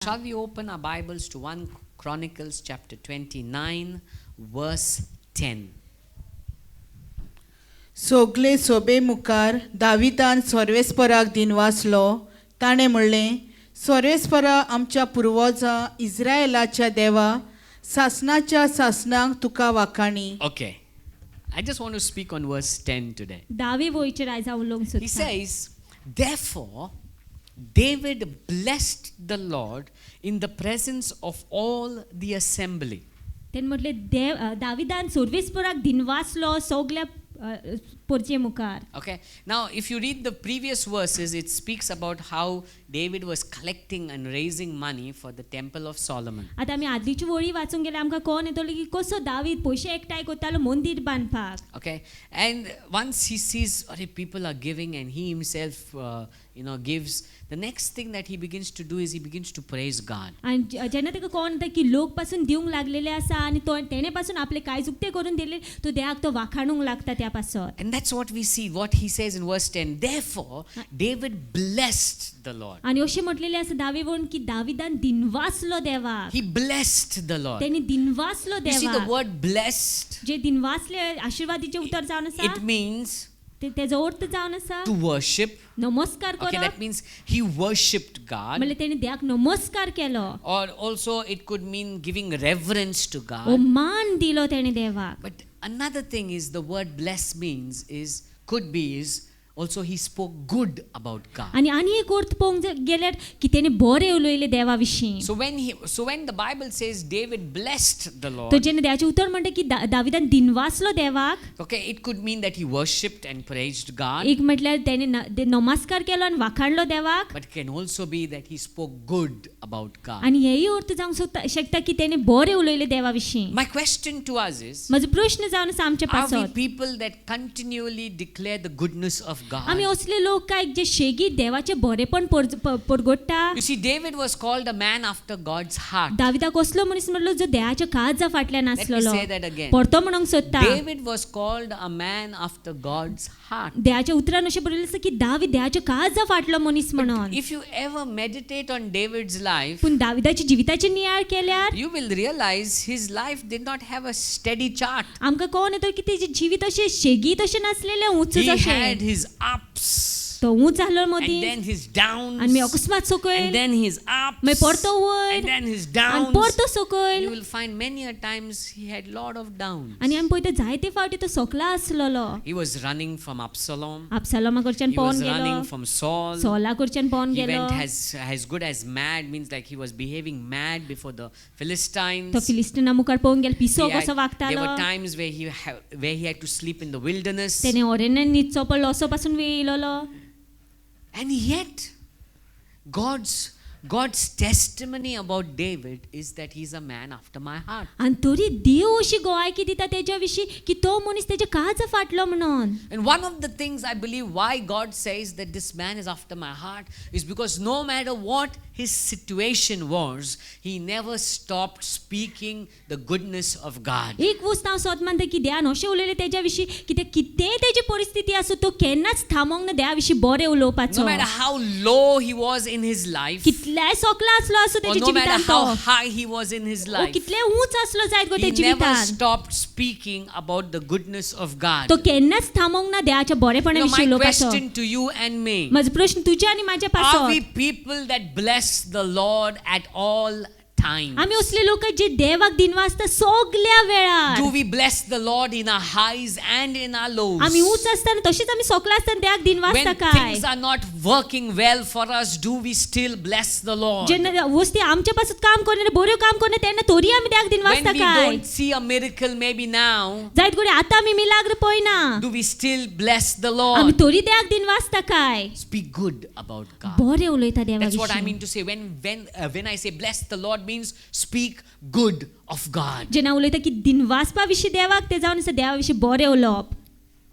Shall we open our Bibles to 1 Chronicles chapter 29 verse 10. सोगले सोबे मुखार दाविदान सर्वेस्पराक दिनवासलो. ताणें म्हणलें, सर्वेस्परा आमच्या पुर्वजां इस्रायेलाच्या देवा, सासणाच्या सासणांक तुका वाखाणी. Okay. I just want to speak on verse 10 today. दावी वयचेर आयज हांव उलोवंक He सोदतां. says, therefore, David blessed the Lord in the presence of all the assembly. तेणें म्हटलें दाविदान सर्वेस्पराक दिनवासलो सगल्या परचे मुखार. Okay. Now, if you read the previous verses, it speaks about how David was collecting and raising money for the temple of Solomon. आतां आमी आदींची वळी वाचूंक गेल्यार आमकां कळोन येतलो की कसो दावीद पयशे एकठांय करतालो मंदीर बांदपाक. Okay. And once he sees, people are giving and he himself, gives, the next thing that he begins to do is he begins to praise God. आनी जेन्ना ताका कळोन येता की लोक पासून दिवंक लागलेले आसा आनी तेणे पासून आपले कांय उक्ते करून दिले, तो देवाक तो वाखाणूंक लागता त्या पासून. And that's what we see, what he says in verse 10. Therefore, David blessed the Lord. आनी अशें म्हटलेलें आसा दावीवण की दाविदान दिनवासलो देवाक. He blessed the Lord. तेणी दिनवासलो You see the देवाक. word blessed, जे दिनवासले आशीर्वादीचे उतर जावन आसा it means तेजो अर्थ जावन आसा to worship. नमस्कार Okay, that करप. means he worshipped God. म्हणल्यार तेणी देवाक नमस्कार केलो. Or also it could mean giving reverence to O God. मान दिलो तेणी देवाक. But another thing is the word bless means could be also he spoke good about God. आनी एक अर्थ पळोवंक गेल्यार की तेणी बरें उलयलें देवा विशीं. So when the Bible says David blessed the तो Lord, जेन्ना देवाचें उतर म्हणटा की दाविदान दिनवासलो देवाक, okay, it could mean that he worshipped and praised God. एक म्हटल्यार तेणी नमस्कार केलो आनी वाखाणलो देवाक. But it can also be that he spoke good about God. आनी हेय अर्थ जावंक शकता की तेणी बरें उलयलें देवा विशीं. My question to us is, म्हजो प्रश्न जावन आसा आमच्या are we पासत. people that continually declare the goodness of आमी God? असले लोक काय जे शेगीत देवाचें बरेपण परगडटा. You see, David was called a man after God's heart. दाविदाक असलो मनीस म्हणलो जो देवाच्या काळजा फाटल्यान Let me आसलेलो. say that again. परतो म्हणूंक सोदता. David was called a man after God's heart. देवाच्या उतरान अशें बरयलें आसा की दावीद देवाच्या काळजा फाटलो मनीस म्हणून. If you ever meditate on David's life, पूण दाविदाच्या जिविताची नियाळ केल्यार you will realize his life did not have a steady chart. आमकां कळोन येता की तेजें जिवीत अशें शेगीत अशें नासलेलें उंच He अशें. had his ups, तो उंच आहलो and मदीं then his downs, आनी मागीर अकस्मात and सकयल then his ups, मागीर परतो and वयर then his आनी downs. परतो सकयल. You will find many a times he had lot of downs. आनी आमी पळयता जायते फावटी तो सकला आसलेलो. He was running from Absalom. अबशालोमा कडच्यान He पळोवन was गेलो. running from Saul. सौला कडच्यान पळोवन He गेलो. went as good as mad, means like he was behaving mad before the Philistines. तो फिलिस्टिना मुखार पळोवन गेलो पिसो कसो There वागतालो. were times where he had to sleep in the wilderness. तेणे अरण्यान न्हिदचो पडलो असो पासून वेळ येयलोलो. And yet, God's testimony about David is that he's a man after my heart. आनी तरी देव अशी गोवायकी दिता तेज्या विशीं की तो मनीस तेज्या काळजा फाटलो म्हणून. And one of the things I believe why God says that this man is after my heart is because no matter what his situation was, he never stopped speaking the goodness of God. एक वस्त हांव सोद मानता की देवान अशें उलयलें तेज्या विशीं की ते कितेंय तेजी परिस्थिती आसूं तो केन्नाच थांबोंक ना देवा विशीं बरें उलोवपाचो. No matter how low he was in his life, कितल्याय सकला आसलो आसूं or तेज्या no matter जिवितांत how तो, high he was in his O life, कितलें उंच आसलो जायत गो he तेज्या never जिवितांत, stopped speaking about the goodness of God. तो केन्नाच थांबोंक ना देवाच्या बरेपणा Now, विशीं my उलोवपाचो. question to you and me, म्हजो प्रश्न तुज्या आनी म्हाज्या are we पासत. people that bless the Lord at all times? आमी असले लोक जे देवाक दिनवासता सगल्या वेळार. Do we bless the Lord in our highs and in our lows? आमी उंच आसतना तशीच आमी सकला आसतना देवाक दिनवासता When काय. things are not working well for us, do we still bless the Lord? जेन्ना वस्ती आमच्या पासत काम करना बऱ्यो काम करना तेन्ना तोरी आमी देवाक When दिनवासता we काय. don't see a miracle maybe now, जायत गोडे आतां आमी मिलाग्र पळयना. do we still bless the आमी Lord? तोरी देवाक दिनवासता काय. Speak good about God. बरें उलयता देवा That's what I विशीं. mean to say. When I say bless the Lord means speak good of God. जेन्ना उलयता की दिनवासपा विशीं देवाक ते जावन आसा देवा विशीं बरें उलोवप.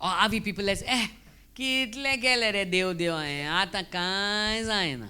Or are we people that say, कितले केले रे देव हांवें आतां कांय जायना.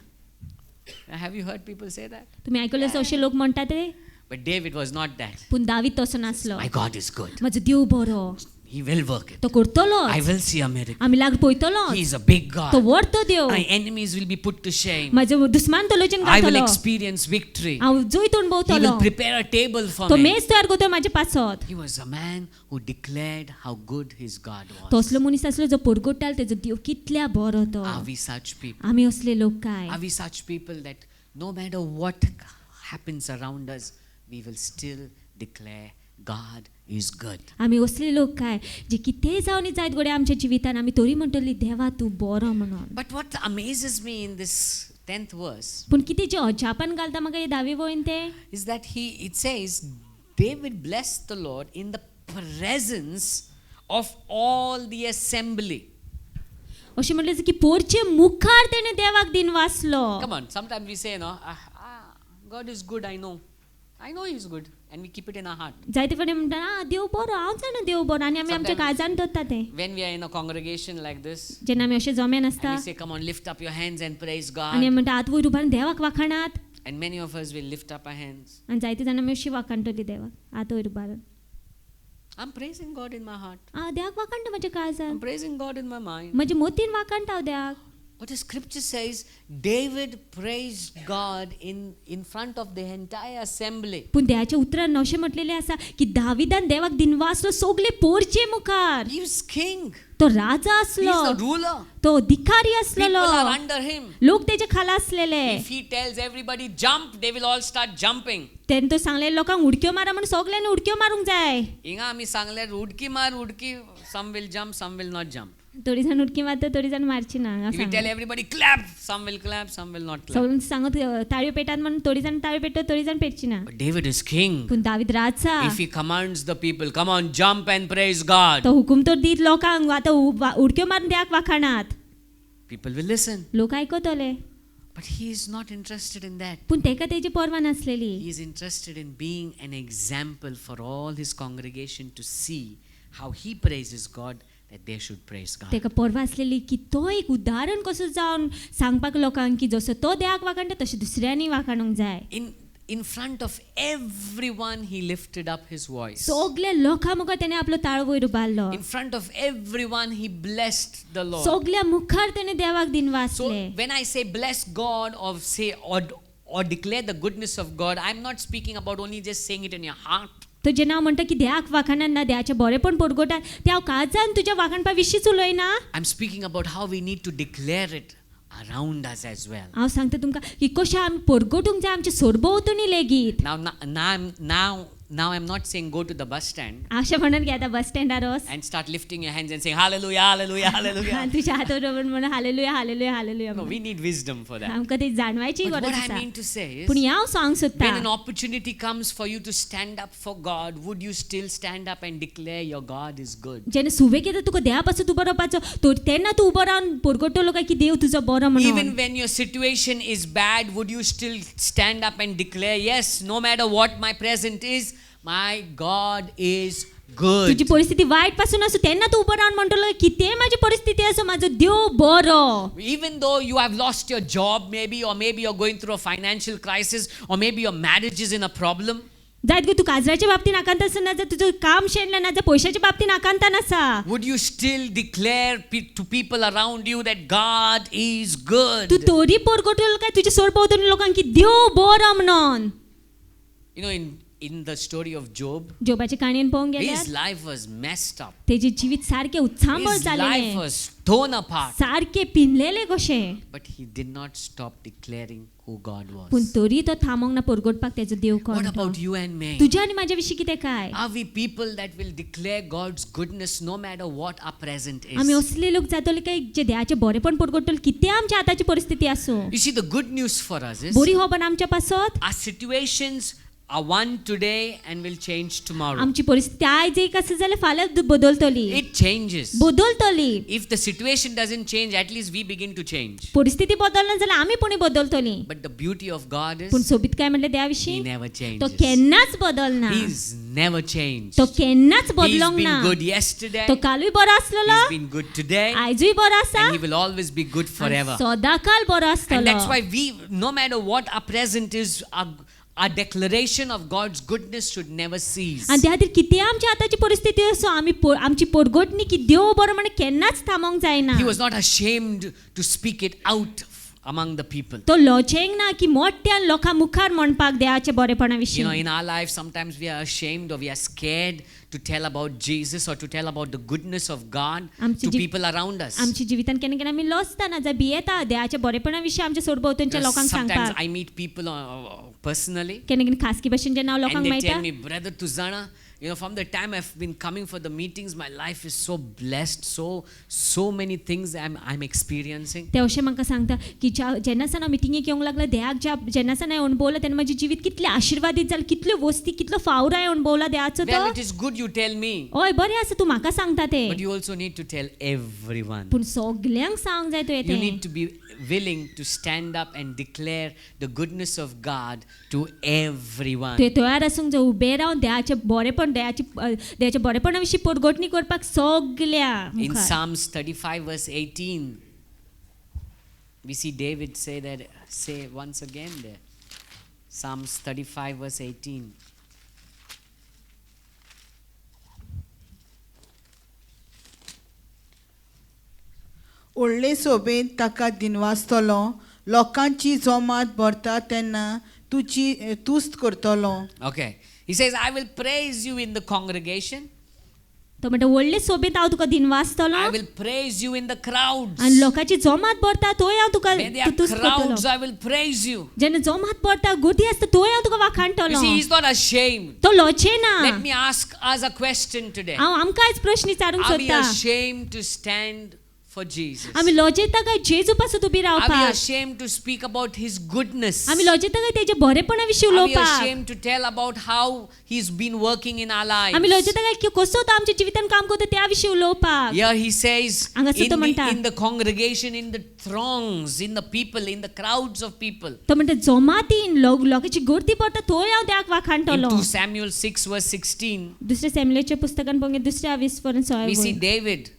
Have you heard people say that? तुमी आयकलें आसा अशे लोक म्हणटा ते. But David was not that. पूण दावीद तसो नासलो. My God is good. म्हजो देव बरो. He will work it. तो करतलो I will see a miracle. आमी लाग पळयतलो He is a big तो God. व्हडतो Dev My enemies will be put to shame. माझे दुश्मन तोलोचेन I will घातलो experience victory. हांव जोयतून He भोंवतलो will prepare a table for तो me. मेज तयार करतो माझे पासत He was a man who declared how good his God तो was. असलो मनीस आसलो जो परगोडटालो तेजो देव कितल्या बरो तो Are we such people? आमी असले लोक काय Are we such people that no matter what happens around us, we will still declare God is good? आमी असले लोक काय जे कितेंय जावन जायत घडये आमच्या जिवितान आमी तरी म्हणटली देवा तूं बरो म्हणून But what amazes me in this 10th verse पूण कितें जे अजापान घालता म्हाका हे 10वे वळीन ते is that it says David blessed the Lord in the presence of all the assembly. अशें म्हणलें की पोरचे मुखार तेणें देवाक दिन वाचलो Come on, sometimes we say, no, God is good, I know. I know He is good. And we keep it in our heart. जायते फावटी म्हणटा देव बरो हांव जाणा देव बरो आनी आमी आमच्या काळजान धरता तें When we are in a congregation like this, जेन्ना आमी अशें जम्यान आसता and we say, come on, lift up your hands and praise आनी God. म्हणटा आत वयर उबारून देवाक वाखाणात And many of us will lift up our hands. आनी जायते जाणां आमी अशीं वाखाणटलीं देवाक आत वयर उबारून I'm praising God in my heart. देवाक वाखाणटा म्हज्या काळजान I'm praising God in my mind. म्हज्या मोतीन वाखाणटा हांव देवाक But the scripture says David praised God in front of the entire assembly. पूण देवाच्या उतरान अशें म्हटलेलें आसा की दाविदान देवाक दिनवासलो सगळे पोरचे मुखार He is king. तो राजा He आसलो is the ruler. तो अधिकारी People आसलेलो are under him. लोक तेजे खाला आसलेले If he tells everybody jump, they will all start jumping. तेन्ना तो सांगलेले लोकांक उडक्यो मारा म्हणून सगळ्यांनी उडक्यो मारूंक जाय हिंगा आमी सांगल्यार उडकी मार उडकी, some will jump, some will not jump. थोडी जाण उडकी मारता थोडी जाण मारची ना If you tell everybody clap, some will clap, some will not clap. सगळ्यांनी सांगत ताळयो पेटात म्हणून थोडी जाण ताळयो पेटतात थोडी जाण पेटची ना But David is king. पूण दावीद राजा If he commands the people, come on, jump and praise God, तो हुकूम तर दीत लोकांक आतां उडक्यो मारून देवाक वाखाणात people will listen. लोक आयकतले But he is not interested in that. पूण तेका तेजी पर्वा नासलेली He is interested in being an example for all his congregation to see how he praises God, that they should praise God. तेका पर्वा आसलेली की तो एक उदाहरण कसो जावन सांगपाक लोकांक की जसो तो देवाक वाखाणटा तशें दुसऱ्यांनी वाखाणूंक जाय In front of everyone, he lifted up his voice. सगल्या लोकां मुखार तेणें आपलो ताळो वयर उबारलो In front of everyone, he blessed the Lord. सगल्या मुखार तेणें देवाक दिन So वाचले when I say bless God or say or declare the goodness of God, I'm not speaking about only just saying it in your heart. तो जेन्ना हांव म्हणटा की देवाक वाखाणात ना देवाचें बरेपण परगोटा ते हांव काळजान तुज्या वाखाणपा विशींच उलयना I'm speaking about how we need to declare it around us as well. हांव सांगता तुमकां की कशें आमी परगोटूंक जाय आमच्या सरभोंवतणी लेगीत Now I'm not saying go to the bus stand अशें म्हणून घे आतां बस स्टँडार वच and start lifting your hands and saying hallelujah, hallelujah, hallelujah. आनी तुज्या हात वयर म्हणून hallelujah hallelujah hallelujah No, we need wisdom for that. आमकां ती जाणवायची But गरज what I आसा mean to say is, पूण हांव सांग सोदता when an opportunity comes for you to stand up for God, would you still stand up and declare your God is good? जेन्ना सुवेक येता तुका देवा पासून उबो रावपाचो तो तेन्ना तूं उबो रावन परगोटलो काय की देव तुजो बरो म्हणून Even when your situation is bad, would you still stand up and declare, yes, no matter what my present is, my God is तुजी good? परिस्थिती वायट पासून आसूं तेन्ना तूं उबो रावन म्हणटलो कितें म्हाजी परिस्थिती आसूं म्हाजो देव बरो Even though you have lost your job, maybe, or maybe you're going through a financial crisis, or maybe your marriage is in a problem, जायत गो तूं काजराच्या बाबतीन आकांत आसा ना जाल्यार तुजो काम शेणला ना जाल्यार पयशाच्या बाबतीन आकांतान आसा would you still declare to people around you that God is good? तूं तोरी परगोटलो काय तुज्या सरभोंवतणी लोकांक की देव बरो म्हणून You know, in the story of Job, जोबाची काणयेन पळोवंक गेल्यार his life was messed up. तेजे जिवीत सारकें उत्सांबळ His life जालेलें was torn apart. सारकें पिनलेलें कशें But he did not stop declaring who God पूण was. तरी तो थांबोंक ना परगोटपाक तेजो देव What कोण about you and me? तुज्या आनी म्हाज्या विशीं कितें काय Are we people that will declare God's goodness no matter what our present आमी is? असले लोक जातले काय जे देवाचें बरेपण परगोटले कितें आमच्या आतांची परिस्थिती आसूं You see, the good news for us is बरी खबर आमच्या पासत our situations are one today and will change tomorrow. आमची परिस्थिती आयज एक आसा जाल्यार फाल्यां बदलतली It changes. बदलतली If the situation doesn't change, at least we begin to change. परिस्थिती बदलना जाल्यार आमी पुणी बदलतली But the beauty of God is पूण सोबीत काय म्हणले देवा He विशीं never तो changes. केन्नाच बदलना He's never changed. तो केन्नाच He's बदलोंक been ना good yesterday. तो कालूय बरो आसलेलो He's been good today. आयजूय बरो आसा And He will always be good forever. सदाकाल बरो And आसतलो that's why we, no matter what our present is, our declaration of God's goodness should never cease. आणि त्या खातीर कितें आमची आतांची परिस्थिती असो आमी आमची पोरगोटणी की देव बरो म्हण केन्नाच थांबोंक जायना. He was not ashamed to speak it out among the people. तो लॉचेंक ना की मोठ्यान लोकां मुखार म्हणपाक देवाचे बरेपणा You विशीं. know, in our life, sometimes we are ashamed or we are scared to tell about Jesus or to tell about the goodness of God आमची to ji- people around us. आमच्या जिवितान केन्ना केन्ना आमी लॉसता ना जाल्यार भियेता देवाच्या बरेपणा विशीं आमच्या सोडभोंवतणच्या लोकांक Sometimes सांगपाक. I meet people personally केन्ना केन्ना खासगी भशेन जेन्ना हांव and लोकांक they मेळटा tell me, Brother Tuzana, you know, from the time I've been coming for the meetings, my life is so blessed, so many things I'm experiencing. ते अशें म्हाका सांगता की जेन्नासान हांव मिटिंगेक येवंक लागला देवाक जेन्नासान हांवें अणभवला तेन्ना म्हजें जिवीत कितलें आशिर्वादीत जालें कितल्यो वस्ती कितलो फावोर हांवें अणभवला देवाचो तो. Well, it is good you tell me, हय बरें आसा तूं म्हाका सांगता तें but you also need to tell everyone. पूण सगल्यांक सांगूंक जाय तुवें You तें. need to be willing to stand up and declare the goodness of God to everyone. तुवें तयार आसूंक जाय उबें रावन देवाच्या बरेपणा विशीं पोरगोटणी करपाक सगल्या In मुखार. Psalms 35 verse 18, we see David say once again there. Psalms 35 verse 18. व्हडले सोबेन ताका दिनवासतलो लोकांची जमात भरता तेन्ना तुजी तुस्त करतलो. Okay. He says, I will praise you in the congregation. तो म्हणटा व्हडले सोबेत हांव तुका दिनवासतलो I will praise you in the crowds. आनी लोकांची जमात भरता तोय हांव तुका Where there are तुस्त crowds, करतलो. I will praise you. जेन्ना जमात भरता गर्दी आसता तोय हांव तुका You वाखाणटलो. see, he's not ashamed. तो लॉचेना. Let me ask us a question today. हांव आमकां आयज प्रश्न विचारूंक Are we सोदता. ashamed to stand for Jesus? आमी लॉचेता काय जेजू पासत उबी Are we रावपाक. ashamed to speak about his goodness? आमी लॉचेता काय तेजे बरेपणा विशीं Are we उलोवपाक. ashamed to tell about how he's been working in our lives? आमी लॉचेता काय की कसो तो आमच्या जिवितान काम करता त्या विशीं उलोवपाक. Here he says, हांगासर तो म्हणटा. in the congregation, in the throngs, in the people, in the crowds of people. तो म्हणटा जमातीन लोकांची गर्दी पडटा तोय हांव देवाक In वाखाणटलो. 2 Samuel 6 verse 16, दुसऱ्या सॅम्युएलच्या पुस्तकान पळोवंक 2:20 we see पर्यंत David.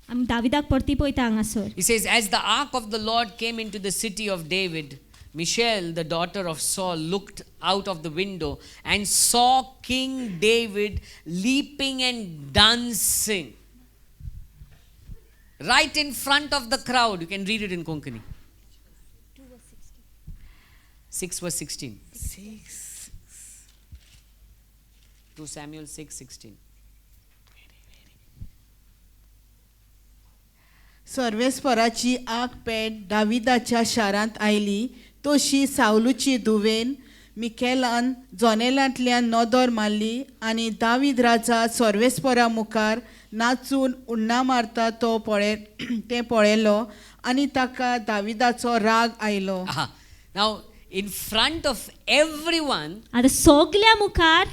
आमी दाविदाक परती पळयता हांगासर. He says, as the ark of the Lord came into the city of David, Michal, the daughter of Saul, looked out of the window and saw King David leaping and dancing right in front of the crowd. You can read it in Konkani. 6 verse 16. 2 Samuel 6:16. सर्वेस्पराची आग पेट दाविदाच्या शारांत oily तशी सावलूची धुवेन मिखेलान जोनेलांतल्यान नदर मारली आनी दावीद राजा सर्वेस्परा मुखार नाचून उण्णां मारता ते पळयलो आनी ताका दाविदाचो राग आयलो. Aha. Now, in front of everyone, आता सगल्या मुखार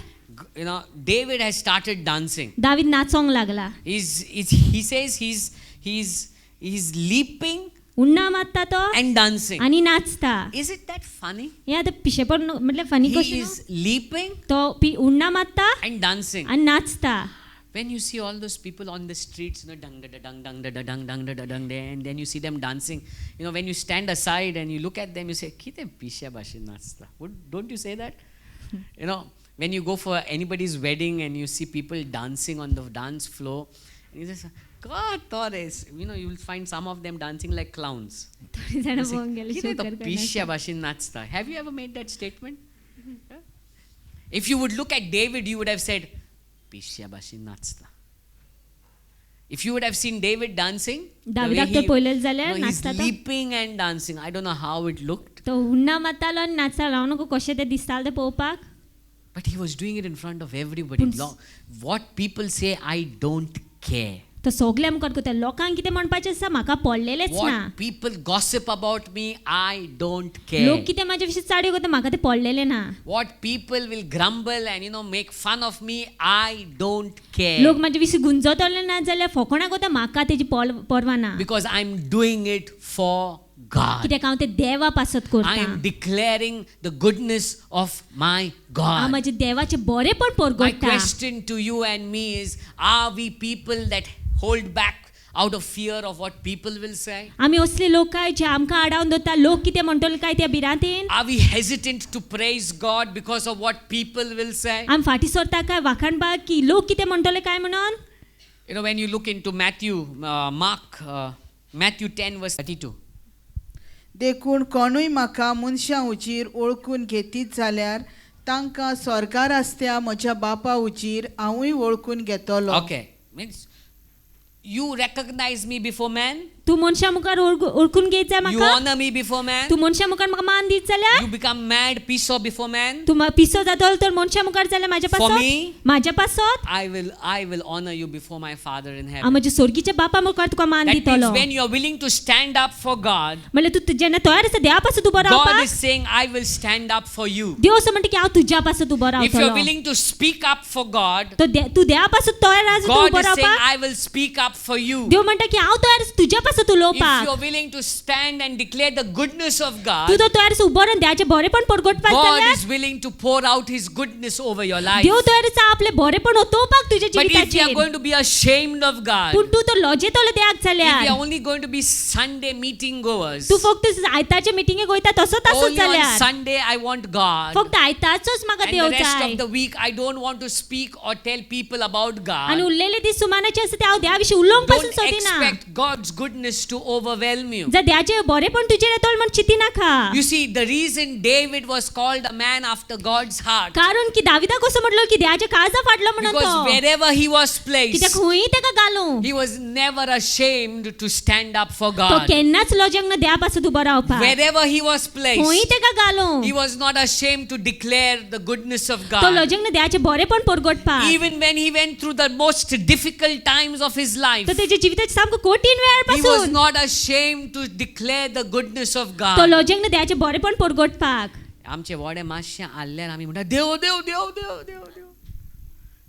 you know, David has started dancing. David नाचोंक लागला. He says he's leaping उन्ना मारता तो and dancing. आनी नाचता. Is it that funny? हे आता पिशेपण म्हटल्यार फनी He कशें is leaping तो उन्ना मारता and dancing. आनी नाचता. When you see all those people on the streets, you know, dung da da dung dung da da dung dung da da dung da, and then you see them dancing, you know, when you stand aside and you look at them, you say, "Kite pisha bashi nachta." Don't you say that? You know, when you go for anybody's wedding and you see people dancing on the dance floor, you just, God, Torres, you know, you will find some of them dancing like clowns. थोडी जण पळोवंक गेली "Kite shocker to करण्यासाठी. pisha bashi nachta." Have you ever made that statement? Yeah? If you would look at David, you would have said, "Pisha bashi nachta." If you would have seen David dancing, the way दाविदाक ते पळयलें जाल्यार he's नाचता तो. leaping and dancing. I don't know how it looked, तो उन्ना मारतालो आनी नाचतालो हांव नको कशें तें दिसतालें तें पळोवपाक. but he was doing it in front of everybody. What people say, I don't care. तो सगल्या मुखार करता लोकांक कितें म्हणपाचें आसा म्हाका पडलेलेंच ना. What people gossip about me, I don't लोक care. कितें म्हाजे विशीं चाड्यो करता म्हाका तें पडलेलें ना. What people will grumble and, you know, make fun of me, I don't care. लोक म्हाजे विशीं गुंजतले ना जाल्यार फकोणां करता म्हाका तेजी परवा ना. Because I'm doing it for God. कित्याक हांव तें देवा पासत I करता. am declaring the goodness of my हांव God. म्हाजे देवाचें बरेपण My परगट्टा. question to you and me is, are we people that hold back out of fear of what people will say? आमी असले लोक काय जे आमकां आडावन दवरता लोक कितें म्हणटले काय त्या भिरांतीन Are we hesitant to praise God because of what people will say? आमी फाटी सरता काय वाखाणपाक की लोक कितें म्हणटले काय म्हणून You know, when you look into Matthew 10 verse 32. देखून कोणूय म्हाका मनशां उचीर ओळखून घेतीत जाल्यार तांकां स्वर्गार आसत्या म्हज्या बापा उचीर हांवूय ओळखून घेतलो. Okay, means you recognize me before man, तू मनशा मुखार ओळखून घेयत जाय you म्हाका honor me before man, तू मनशा मुखार म्हाका मान दीत जाल्यार you become mad, piso before man. तू पिसो जातलो तर मनशा मुखार जाल्यार म्हाज्या For पासत me, म्हाज्या पासत I will honor you before my Father in हांव heaven. म्हज्या सोर्गीच्या बापा मुखार तुका मान That means दितलो when you are willing to stand up for God, म्हणल्यार तू जेन्ना तयार आसा देवा पासत उबो God रावपाक is saying, I will stand up for you. देव असो म्हणटा की हांव तुज्या पासत उबो If you're रावतलो willing to speak up for God, तो तू देवा पासत तयार आसा तू God उबो is saying, रावपाक I will speak up for you. देव म्हणटा की हांव तयार आसा तुज्या पासत If उलोवपाक you're willing to stand and declare the goodness of तू God, तो तयार आसा उबो रावन देवाचें बरेपण परगटपाक God जाल्यार is willing to pour out His goodness over your life. देव तयार आसा आपले बरेपण ओतोवपाक तुज्या But if you are जिविताचेर going to be ashamed of God, पूण तू तो लजेतलो देवाक if you जाल्यार are only going to be Sunday meeting goers, तू फक्त आयतारचे मिटिंगेक वयता तसोच आसत only on जाल्यार Sunday I want God, फक्त आयतारचोच म्हाका and देव the rest जाय of the week I don't want to speak or tell people about आनी God. उरलेले दीस सुमानाचे आसा ते हांव देवा विशीं उलोवंक पासून Don't सोदिना expect God's goodness to overwhelm you. जर देवाचें बरेपण तुजेर येतलो म्हण चिंती नाका You see, the reason David was called a man after God's heart, कारण की दाविदाक कसो म्हटलो की देवाच्या काळजा फाटलो म्हणून because तो wherever he was कित्याक placed, खंयी तेका घालूं he was never ashamed to stand up for तो God. केन्नाच लजंग ना देवा पासून उबो रावपाक Wherever he was खंयी placed, तेका घालूं he was not ashamed to declare the goodness of तो God. लजंग ना देवाचें बरेपण परगटपाक Even when he went through the most difficult times of his life, तो तेच्या जिविताचे सामको कठीण वेळ he was पासून not ashamed to declare the goodness of तो God. लजंग ना देवाचें बरेपण परगटपाक आमचे वडे मातशें आल्ल्यार आमी म्हणटा देव देव देव देव देव देव.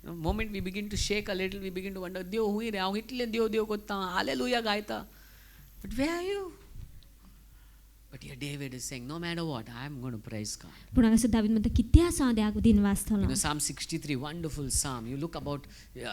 The moment we begin to shake a little, we begin to wonder, देव हुई रे हांव इतलें देव देव कोत्ता हालेलुया गायता. But where are you? But here David is saying, no matter what, I am going to praise God. पूण हांगासर दावीद म्हणटा कितें आसा हांव देवाक दिन वाचतलो Psalm 63, wonderful psalm. You look about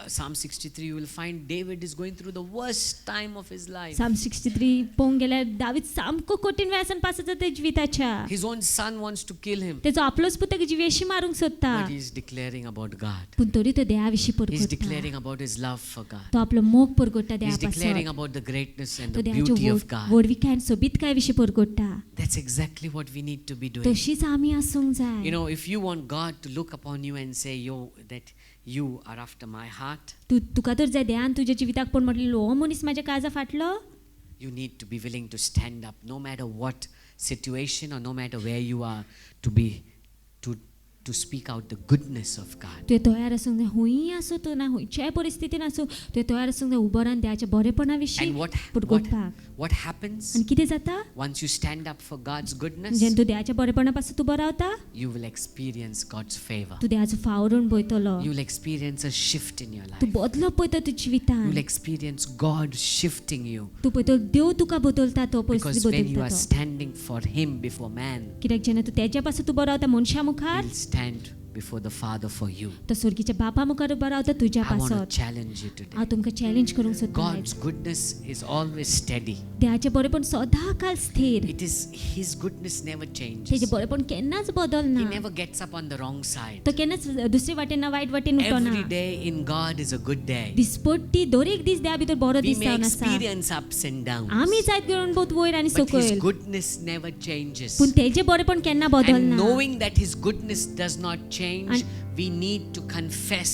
Psalm 63, you will find David is going through the worst time of his life. Psalm 63 पळोवंक गेल्यार दावीद सामको कठीण वेळासान पास जाता तेच्या जिविताच्या His own son wants to kill him, तेजो आपलोच पुत तेका जिवेशी मारूंक सोदता but he is declaring about God. पूण तरी तो देवा विशीं He is परगटता declaring about his love for God. तो आपलो मोग परगटता He देवा is declaring पासत about the greatness and तो the beauty देवाच्या of God. व्हडविकाय आनी सोबीतकाय विशीं परगटता That's exactly what we need to be doing. तशीच आमी आसूंक You जाय know, if you want God to look upon you and say, yo, that you are after my heart, तुका तर जाय देवान तुज्या जिविताक पण म्हटलेलो हो मनीस म्हाज्या काळजा फाटलो you need to be willing to stand up no matter what situation or no matter where you are, to speak out the goodness of God. तुवें तयार आसूंक जाय हुंयी आसूं तूं ना हुंयच्याय परिस्थितीन आसूं तुवें तयार आसूंक जाय उबो रावन देवाच्या बरेपणा विशीं And परगटपाक what happens आनी कितें जाता once you stand up for God's goodness? जेन्ना तूं देवाच्या बरेपणा पासून उबो रावता You will experience God's favor. तूं देवाचो फावरून पळयतलो You will experience a shift in your life. तूं बदलो पळयता तुज्या You जिवितान will experience God shifting you, तूं पळयतो देव तुका बदलता तो because परिस्थिती when you are बदलता तो standing for Him before man, कित्याक जेन्ना तूं तेज्या पासून उबो रावता मनशा मुखार He will stand before the Father for you. तो सुर्गीच्या बापा मुखार उबो रावता तुज्या I want to पासत challenge you today. हांव तुमकां चॅलेंज करूंक सोदता God's goodness is always steady. देवाचें बरेपण सदां काल स्थिर It is His goodness never तेजें changes. बरेपण केन्नाच He बदलना never gets up on the wrong side. तो केन्नाच दुसरे वाटेन ना वायट वाटेन उठना Every day in God is a good day. दिसपट्टी दर एक दीस देवा भितर बरो We दीस may जावन आसा experience ups and downs, आमी जायत करून बहुत वयर आनी but His सकयल goodness never changes. पूण तेजें बरेपण केन्ना And बदलना knowing that His goodness does not change, we need to confess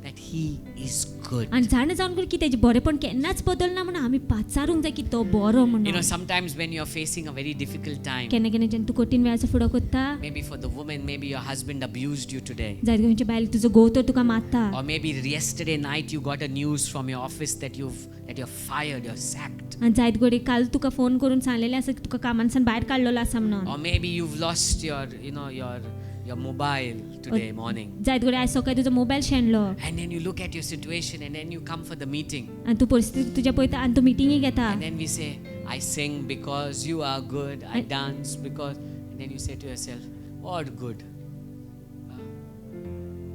that He is good. आनी जाणा जावन करून की तेजें बरेपण केन्नाच बदलना म्हणून आमी पाचारूंक जाय की तो बरो You know, म्हणून sometimes when you're facing a very difficult time, केन्ना केन्ना जेन्ना तूं कठीण वेळाचो फुडो करता maybe for the woman, maybe your husband abused you today, जायत खंयच्या बायलेक तुजो घोव तर तुका मारता or maybe yesterday night you got a news from your office that you're fired, you're sacked, आनी जायत घडी काल तुका फोन करून सांगलेलें आसा की तुका कामानसान भायर काडलेलो आसा म्हणून or maybe you've lost your mobile today morning, जायत घडी आयज सकाळीं तुजो mobile शेणलो and then you look at your situation and then you come for the meeting, आनी तूं परिस्थिती तुज्या पळयता आनी तूं मिटिंगेक येता and then we say, I sing because you are good, I dance because, and then you say to yourself, what good?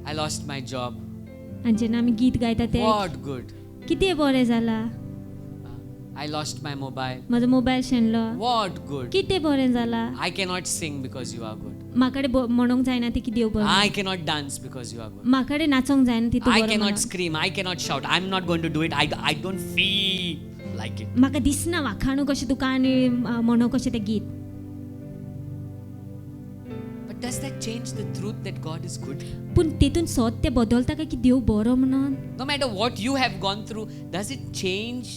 I lost my job, आनी जेन्ना आमी गीत गायता ते what good? कितें बरें जालां I lost my mobile. म्हजो मोबायल शेणलो. What good? कितें बरें जालां? I cannot sing because you are good. म्हाका म्हणूंक जायना ती की देव बरो. I cannot dance because you are good. म्हाका नाचोंक जायना ती तूं I बरो cannot म्हणून. scream. I cannot shout. I'm not going to do it. I don't feel like it. म्हाका दिसना वाखाणू कशें तुका आनी म्हणू कशें तें गीत. But does that change the truth that God is good? पूण तेतून सत्य बदलता काय की देव बरो म्हणून. No matter what you have gone through, does it change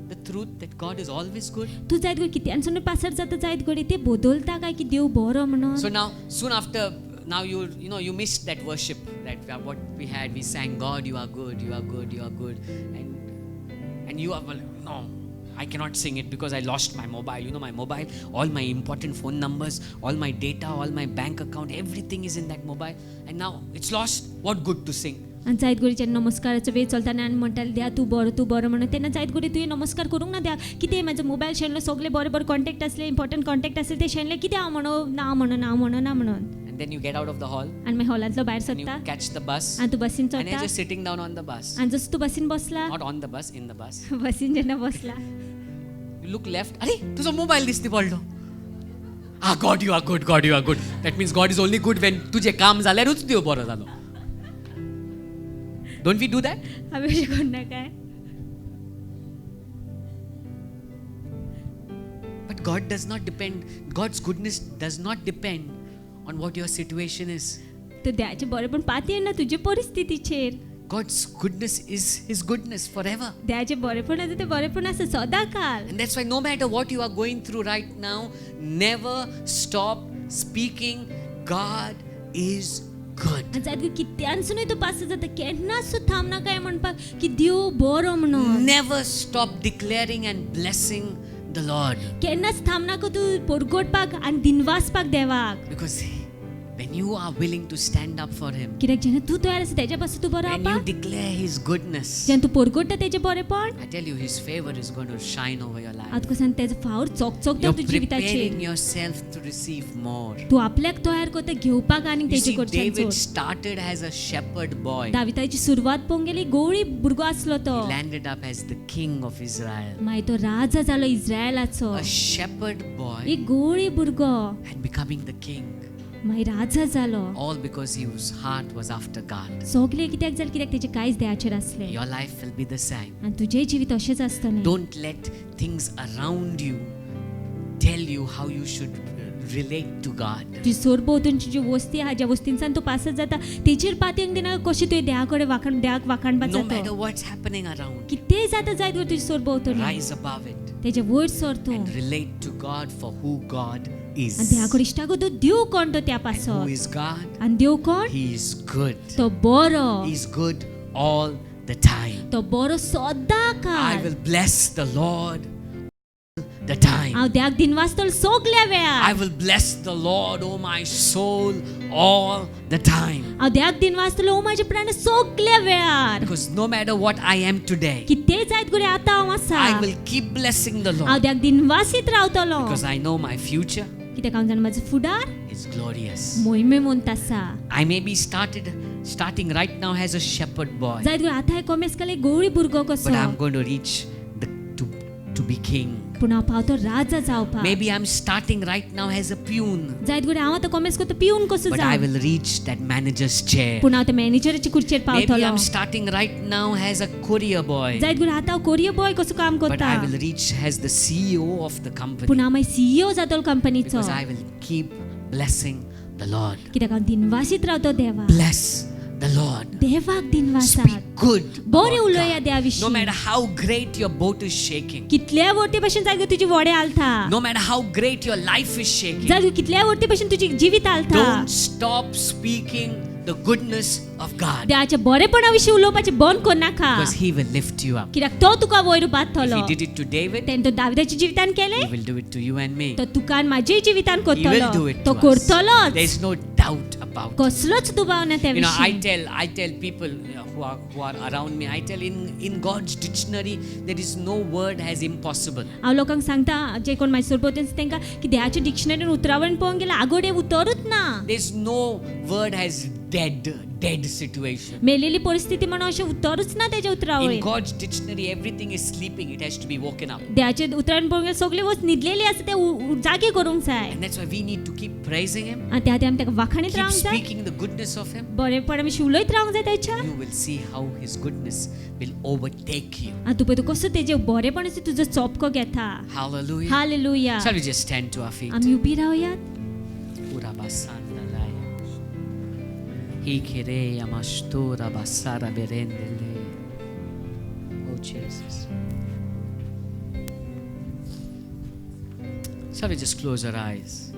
the truth that God is always good? तू जायत गो कित्यानसून पासर जाता जायत गोडी ते बदलता काय की देव बरो म्हणून. So now, soon after, now you missed that worship, that what we had. We sang, God, you are good, you are good, you are good, and you are, well, no, I cannot sing it because I lost my mobile. My mobile, all my important phone numbers, all my data, all my bank account, everything is in that mobile, and now it's lost. What good to sing? आणि जायत गोडी जेन्ना नमस्काराचो वेळ चलताना आनी म्हणटाले द्या तूं बरो म्हणून तेन्ना जायत गोडी तुवें नमस्कार करूंक ना द्या कितें म्हाजो मोबायल शेणलो सगळे बरे कॉन्टॅक्ट आसले इम्पॉर्टंट कॉन्टॅक्ट आसले ते शेणले कितें हांव म्हणून ना म्हणून. And then you get out of the hall आनी मागीर हॉलांतलो भायर and you सरता catch the bus, आनी तूं बसीन and you're चडटा just sitting down on the bus, आनी जसो तूं बसीन बसला not on the bus, in the bus. बसीन जेन्ना बसला You look left. अरे तुझा मोबाईल दिसती पडलो. God, you are good. God, you are good. That means God is only good when तुझे काम झाल्यारूच देव बरो जालो. Don't we do that? हांवें अशें करना काय. But God does not depend. God's goodness does not depend on what your situation is. तर देवाचें बरेंपण पातयेर ना तुजे परिस्थितीचेर. God's goodness is His goodness forever. देवाचें बरेंपण आसा तें बरेंपण आसा सदांकाळ. And that's why no matter what you are going through right now, never stop speaking, God is good. आनी जायत कित्यानसूनय तूं पास जाता केन्नाच तूं थांबना काय म्हणपाक की देव बरो म्हणून. Never stop declaring and blessing the Lord. केन्नाच थांबना को तूं परगोडपाक आनी दिनवासपाक देवाक. Because when you are willing to stand up for Him, कित्याक जेन्ना तूं तयार आसा तेज्या पासून तूं बरो when you आपा declare His goodness, जेन्ना तूं परगोडटा तेजें बरेंपण I tell you, His favor is going to shine over your life. आतां कसं तेजो फावोर चकचकता You're तुज्या preparing जिविताचेर. yourself to receive more. तूं आपल्याक तयार करता घेवपाक आनी You तेजे see, कडच्यान David चड. started as a shepherd boy. दाविदाची सुरवात पळोवंक गेली गोळी भुरगो आसलो तो. He landed up as the king of Israel. मागीर तो राजा जालो इस्रायलाचो. A shepherd boy एक गोळी भुरगो and becoming the king. मागीर राजा जालो. All because his heart was after God. सगळे कित्याक जालें कित्याक तेजे कांयच देवाचेर आसलें. Your life will be the same. आनी तुजेंय जिवीत अशेंच आसतलें. Don't let things around you tell you how you should relate to God. तुजी सरभोंवतणची ज्यो वस्ती आहा ज्या वस्तींसान तूं पासत जाता तेचेर पातयेंक दिना कशें तुवें देवा कडेन देवाक वाखाणपाक No जाता. matter what's happening around, कितेंय जाता जायत गो तुजी सरभोंवतणी rise above it तेजे वयर सर तूं and relate to God for who God is. आनी देवा कडेन इश्टा गो तूं देव कोण तो त्या And who पासत is God? आनी देव कोण He is good. तो बरो He's good all the time. तो बरो सदां I काळ will bless the Lord all the time. हांव देवाक दिनवासतलो सगल्या I वेळार will bless the Lord, oh my soul, all the time. हांव देवाक दिनवासतलो म्हाजे प्राण सगल्या वेळार. Because no matter what I am today, कितेंय जायत गोडी आतां हांव आसा I will keep blessing the हांव Lord. देवाक दिनवासीत रावतलो Because I know my future कित्याक हांव जाणा म्हाजो फुडार is glorious. मोहिमेमोंत आसा. I may be starting right now as a shepherd boy, जायत गोडी आतां हांव कमेस केले गोळी भुरगो कसो but I'm going to reach to be king. पूण हांव पावतो राजा जावपाक. Maybe I'm starting right now as a peon, जायत गोडी हांव आतां कमेस करता पिवन कसो but I जावं will reach that manager's chair. पूण हांव त्या मॅनेजराच्या कुर्चेर Maybe पावतलो. I'm starting right now as a courier boy, जायत गोडी आतां हांव कोरियर बॉय कसो काम but करता I will reach as the CEO of the पूण company, हांव मागीर CEO जातलो कंपनीचो because I will keep blessing the Lord. कित्याक हांव दिनवासीत रावतो देवा Bless the Lord. देवाक दिनवासात Speak good. बरें about उलोया God. देवा No विशीं matter how great your boat is shaking, कितल्या वर्ती भशेन जाय गो तुजी वडे आलता no matter how great your life is shaking, जाय गो कितल्या वर्ती भशेन तुजी जिवीत आलता don't stop speaking the goodness of God, देवाच्या बरेपणा विशीं उलोवपाचें बंद कर नाका because He will lift you up. कित्याक तो तुका वयर If बांदतलो He did it to David, तेणे तो दाविदाच्या जिवितान केले He will do it to you and me. तो तुका आनी म्हाज्याय जिवितान He will do करतलो it तो to us. करतलोच There is no doubt about it. कसलोच दुबाव ना त्या You know, विशीं I tell people who are around me, I tell in God's dictionary there is no word as impossible. हांव लोकांक सांगता जे कोण म्हाजे सरभोंवतणी आसा तांकां की देवाच्या डिक्शनरीन उतरावण पळोवंक गेल्यार आगोडे उतरूच ना There is no word as dead situation. मेलेली परिस्थिती म्हणून अशें उतरूच ना तेजे उतरा In वयर. God's dictionary, everything is sleeping. It has to be woken up. देवाचे उतरान पळोवंक सगळे वस्त न्हिदलेली आसा ते जागी करूंक जाय. And that's why we need to keep praising Him, आनी त्या आमी ताका वाखाणीत keep रावंक जाय. speaking the goodness of Him. बरेपण आमी शिवलयत रावंक जाय त्याच्या. You will see how His goodness will overtake you. आनी तूं पळय तूं कसो तेजे बरेपण आसा तुजो चोपको घेता. Hallelujah. Hallelujah. Shall we just stand to our feet? आमी उबी रावयात. Urabasandalaya. Hikere yamastura basara berendele. Oh Jesus. Shall we just close our eyes?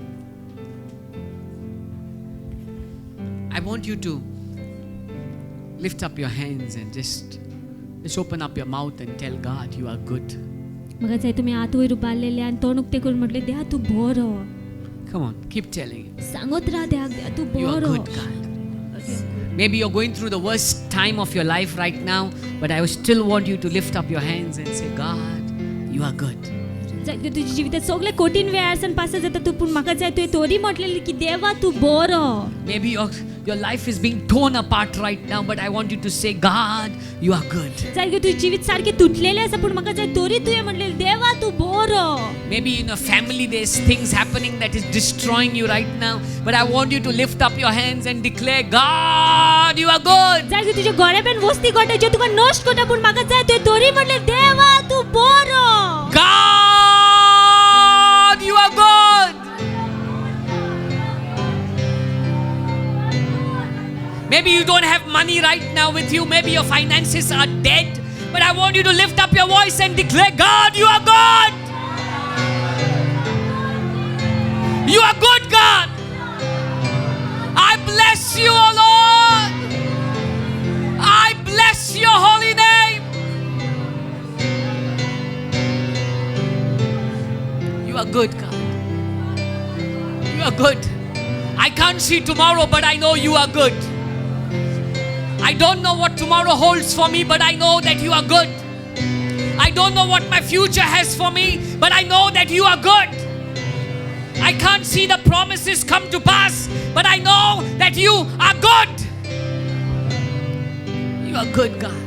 I want you to lift up your hands and just open up your mouth and tell God you are good. म्हाका जाय तुमी हात वयर उबारलेले आनी तोंड उक्तें करून म्हटलें देवा तूं बरो. Come on, keep telling Him. सांगत राव देवाक देवा तूं You are बरो. good, God. Maybe you're going through the worst time of your life right now, but I still want you to lift up your hands and say, God, you are good. जाय तुज्या जिवितांत सगळे कठीण वेळ आसन पास जाता तूं पूण म्हाका जाय तुवें तोरी म्हटलेली की देवा तूं बरो. Maybe your life is being torn apart right now, but I want you to say, God, you are good. जाय तुजें जिवीत सारकें तुटलेलें आसा पूण म्हाका जाय तोरी तुवें म्हटलेलें देवा तूं बरो. Maybe in a family there's things happening that is destroying you right now, but I want you to lift up your hands and declare, God, you are good. जाय तुज्या घोड्यापेन वस्ती घोटा ज्यो तुका नश्ट करता पूण म्हाका जाय तुवें तोरी म्हटलें देवा तूं बरो. God, you are good. Maybe you don't have money right now with you. Maybe your finances are dead. But I want you to lift up your voice and declare, God, you are good. You are good, God. I bless you, O Lord. I bless your holy name. You are good, God. You are good. I can't see tomorrow, but I know you are good. I don't know what tomorrow holds for me, but I know that you are good. I don't know what my future has for me, but I know that you are good. I can't see the promises come to pass, but I know that you are good. You are good, God.